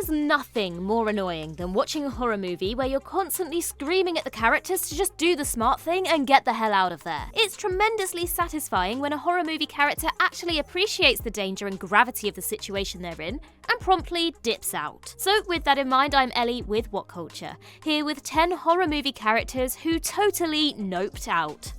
There's nothing more annoying than watching a horror movie where you're constantly screaming at the characters to just do the smart thing and get the hell out of there. It's tremendously satisfying when a horror movie character actually appreciates the danger and gravity of the situation they're in and promptly dips out. So with that in mind, I'm Ellie with What Culture, here with 10 horror movie characters who totally noped out.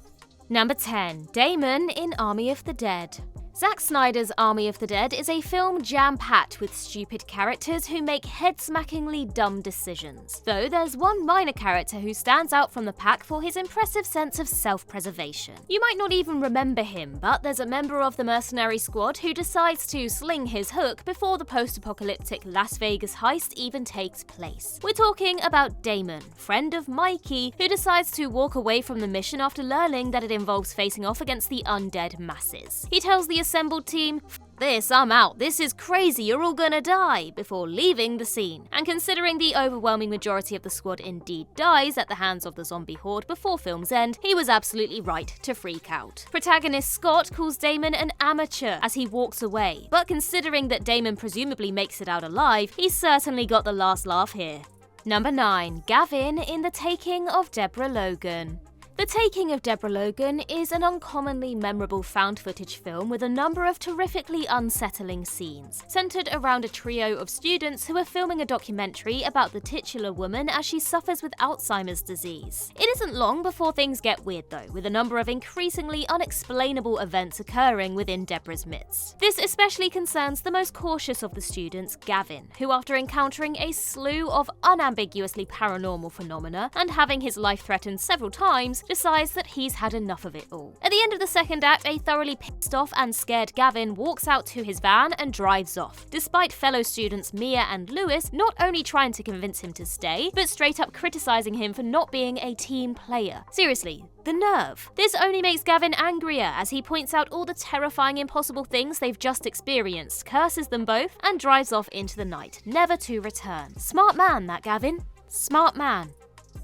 Number 10. Damon in Army of the Dead. Zack Snyder's Army of the Dead is a film jam-packed with stupid characters who make head-smackingly dumb decisions. Though there's one minor character who stands out from the pack for his impressive sense of self-preservation. You might not even remember him, but there's a member of the mercenary squad who decides to sling his hook before the post-apocalyptic Las Vegas heist even takes place. We're talking about Damon, friend of Mikey, who decides to walk away from the mission after learning that it involves facing off against the undead masses. He tells the assembled team, "F this, I'm out, this is crazy, you're all gonna die," before leaving the scene. And considering the overwhelming majority of the squad indeed dies at the hands of the zombie horde before film's end, he was absolutely right to freak out. Protagonist Scott calls Damon an amateur as he walks away, but considering that Damon presumably makes it out alive, he's certainly got the last laugh here. Number 9. Gavin in The Taking of Deborah Logan. The Taking of Deborah Logan is an uncommonly memorable found footage film with a number of terrifically unsettling scenes, centered around a trio of students who are filming a documentary about the titular woman as she suffers with Alzheimer's disease. It isn't long before things get weird though, with a number of increasingly unexplainable events occurring within Deborah's midst. This especially concerns the most cautious of the students, Gavin, who after encountering a slew of unambiguously paranormal phenomena and having his life threatened several times, decides that he's had enough of it all. At the end of the second act, a thoroughly pissed off and scared Gavin walks out to his van and drives off, despite fellow students Mia and Lewis not only trying to convince him to stay, but straight up criticizing him for not being a team player. Seriously, the nerve. This only makes Gavin angrier as he points out all the terrifying impossible things they've just experienced, curses them both, and drives off into the night, never to return. Smart man, that Gavin. Smart man.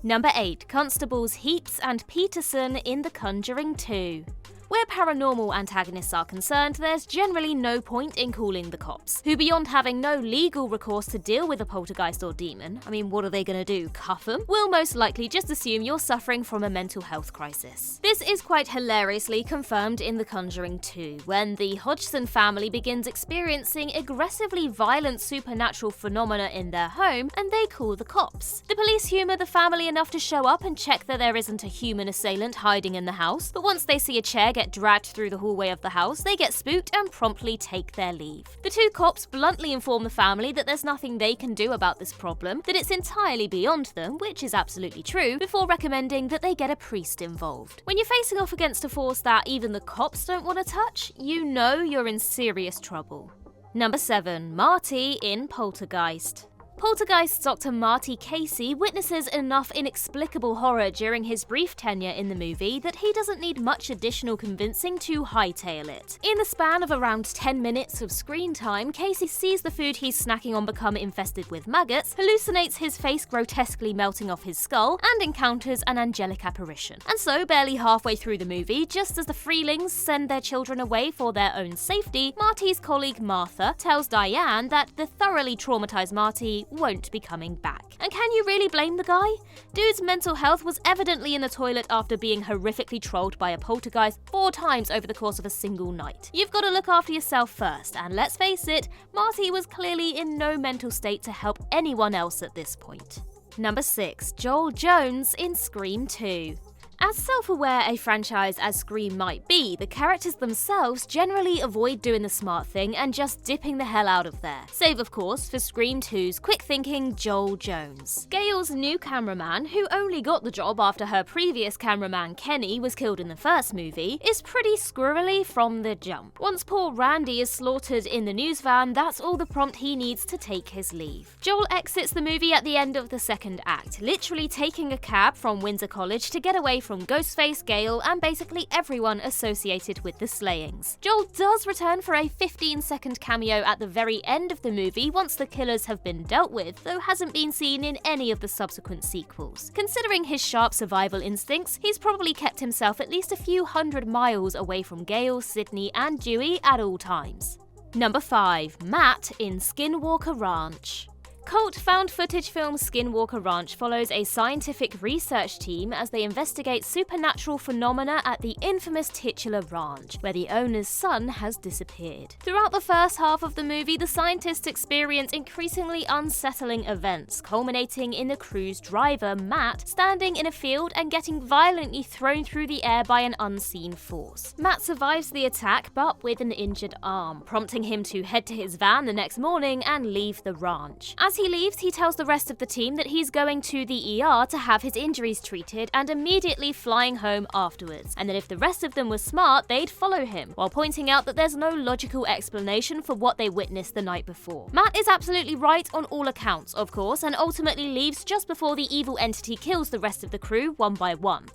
Number 8. Constables HEEPS and PETERSON in The Conjuring 2. Where paranormal antagonists are concerned, there's generally no point in calling the cops, who beyond having no legal recourse to deal with a poltergeist or demon, I mean what are they gonna do, cuff them? Will most likely just assume you're suffering from a mental health crisis. This is quite hilariously confirmed in The Conjuring 2, when the Hodgson family begins experiencing aggressively violent supernatural phenomena in their home, and they call the cops. The police humour the family enough to show up and check that there isn't a human assailant hiding in the house, but once they see a chair get dragged through the hallway of the house, they get spooked and promptly take their leave. The two cops bluntly inform the family that there's nothing they can do about this problem, that it's entirely beyond them, which is absolutely true, before recommending that they get a priest involved. When you're facing off against a force that even the cops don't want to touch, you know you're in serious trouble. Number 7. Marty in Poltergeist. Poltergeist's Dr. Marty Casey witnesses enough inexplicable horror during his brief tenure in the movie that he doesn't need much additional convincing to hightail it. In the span of around 10 minutes of screen time, Casey sees the food he's snacking on become infested with maggots, hallucinates his face grotesquely melting off his skull, and encounters an angelic apparition. And so, barely halfway through the movie, just as the Freelings send their children away for their own safety, Marty's colleague Martha tells Diane that the thoroughly traumatized Marty won't be coming back. And can you really blame the guy? Dude's mental health was evidently in the toilet after being horrifically trolled by a poltergeist 4 times over the course of a single night. You've got to look after yourself first, and let's face it, Marty was clearly in no mental state to help anyone else at this point. Number 6. Joel Jones in Scream 2. As self-aware a franchise as Scream might be, the characters themselves generally avoid doing the smart thing and just dipping the hell out of there. Save, of course, for Scream 2's quick-thinking Joel Jones. Gail's new cameraman, who only got the job after her previous cameraman Kenny was killed in the first movie, is pretty squirrely from the jump. Once poor Randy is slaughtered in the news van, that's all the prompt he needs to take his leave. Joel exits the movie at the end of the second act, literally taking a cab from Windsor College to get away from Ghostface, Gale, and basically everyone associated with the slayings. Joel does return for a 15-second cameo at the very end of the movie once the killers have been dealt with, though hasn't been seen in any of the subsequent sequels. Considering his sharp survival instincts, he's probably kept himself at least a few hundred miles away from Gale, Sydney, and Dewey at all times. Number 5. Matt in Skinwalker Ranch. Cult found footage film Skinwalker Ranch follows a scientific research team as they investigate supernatural phenomena at the infamous titular ranch, where the owner's son has disappeared. Throughout the first half of the movie, the scientists experience increasingly unsettling events, culminating in the crew's driver, Matt, standing in a field and getting violently thrown through the air by an unseen force. Matt survives the attack, but with an injured arm, prompting him to head to his van the next morning and leave the ranch. As he leaves, he tells the rest of the team that he's going to the ER to have his injuries treated and immediately flying home afterwards, and that if the rest of them were smart, they'd follow him, while pointing out that there's no logical explanation for what they witnessed the night before. Matt is absolutely right on all accounts, of course, and ultimately leaves just before the evil entity kills the rest of the crew one by one.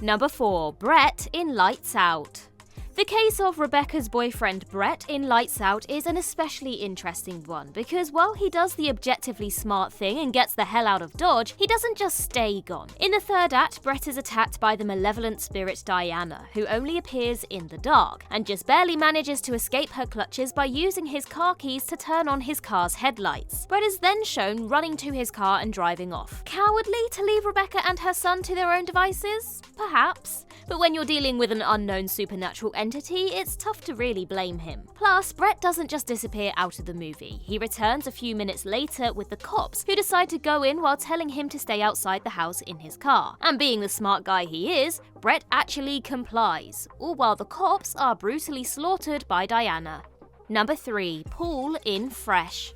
Number 4. Brett in Lights Out. The case of Rebecca's boyfriend Brett in Lights Out is an especially interesting one, because while he does the objectively smart thing and gets the hell out of Dodge, he doesn't just stay gone. In the third act, Brett is attacked by the malevolent spirit Diana, who only appears in the dark, and just barely manages to escape her clutches by using his car keys to turn on his car's headlights. Brett is then shown running to his car and driving off. Cowardly to leave Rebecca and her son to their own devices? Perhaps. But when you're dealing with an unknown supernatural entity, it's tough to really blame him. Plus, Brett doesn't just disappear out of the movie. He returns a few minutes later with the cops, who decide to go in while telling him to stay outside the house in his car. And being the smart guy he is, Brett actually complies, all while the cops are brutally slaughtered by Diana. Number 3. Paul in Fresh.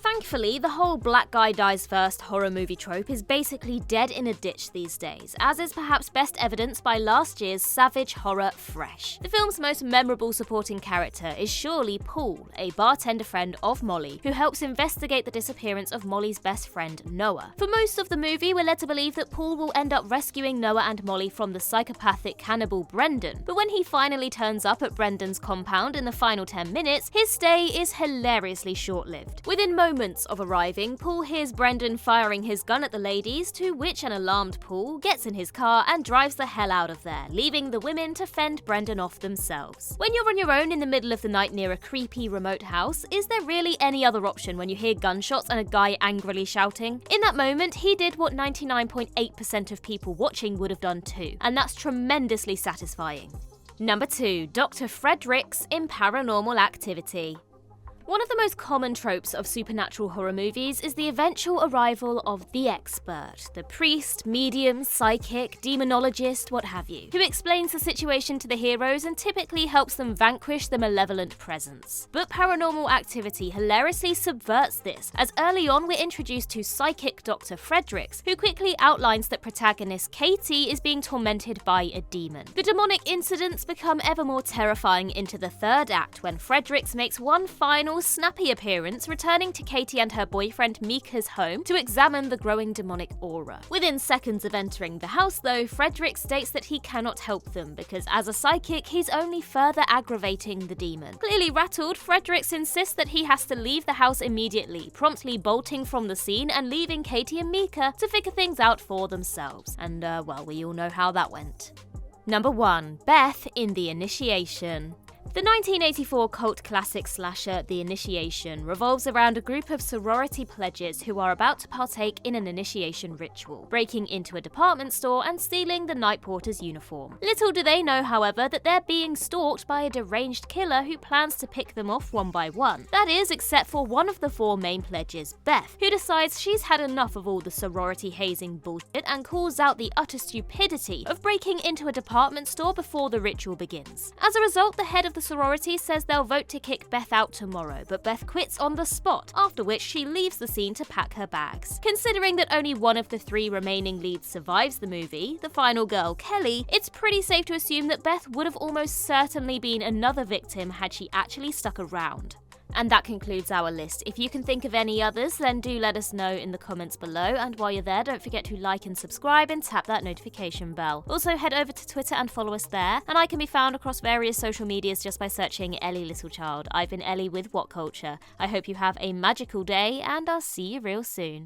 Thankfully, the whole black guy dies first horror movie trope is basically dead in a ditch these days, as is perhaps best evidenced by last year's savage horror Fresh. The film's most memorable supporting character is surely Paul, a bartender friend of Molly, who helps investigate the disappearance of Molly's best friend Noah. For most of the movie, we're led to believe that Paul will end up rescuing Noah and Molly from the psychopathic cannibal Brendan, but when he finally turns up at Brendan's compound in the final 10 minutes, his stay is hilariously short-lived. Within moments of arriving, Paul hears Brendan firing his gun at the ladies, to which an alarmed Paul gets in his car and drives the hell out of there, leaving the women to fend Brendan off themselves. When you're on your own in the middle of the night near a creepy remote house, is there really any other option when you hear gunshots and a guy angrily shouting? In that moment, he did what 99.8% of people watching would have done too, and that's tremendously satisfying. Number 2. Dr. Fredericks in Paranormal Activity. One of the most common tropes of supernatural horror movies is the eventual arrival of the expert, the priest, medium, psychic, demonologist, what have you, who explains the situation to the heroes and typically helps them vanquish the malevolent presence. But Paranormal Activity hilariously subverts this, as early on we're introduced to psychic Dr. Fredericks, who quickly outlines that protagonist Katie is being tormented by a demon. The demonic incidents become ever more terrifying into the third act, when Fredericks makes one final snappy appearance, returning to Katie and her boyfriend Mika's home to examine the growing demonic aura. Within seconds of entering the house though, Frederick states that he cannot help them because as a psychic he's only further aggravating the demon. Clearly rattled, Fredericks insists that he has to leave the house immediately, promptly bolting from the scene and leaving Katie and Mika to figure things out for themselves. And well, we all know how that went. Number 1. Beth in The Initiation. The 1984 cult classic slasher The Initiation revolves around a group of sorority pledges who are about to partake in an initiation ritual, breaking into a department store and stealing the night porter's uniform. Little do they know, however, that they're being stalked by a deranged killer who plans to pick them off one by one. That is, except for one of the 4 main pledges, Beth, who decides she's had enough of all the sorority hazing bullshit and calls out the utter stupidity of breaking into a department store before the ritual begins. As a result, the head of the sorority says they'll vote to kick Beth out tomorrow, but Beth quits on the spot, after which she leaves the scene to pack her bags. Considering that only one of the 3 remaining leads survives the movie, the final girl, Kelly, it's pretty safe to assume that Beth would have almost certainly been another victim had she actually stuck around. And that concludes our list. If you can think of any others, then do let us know in the comments below, and while you're there, don't forget to like and subscribe and tap that notification bell. Also head over to Twitter and follow us there, and I can be found across various social medias just by searching Ellie Littlechild. I've been Ellie with What Culture. I hope you have a magical day, and I'll see you real soon.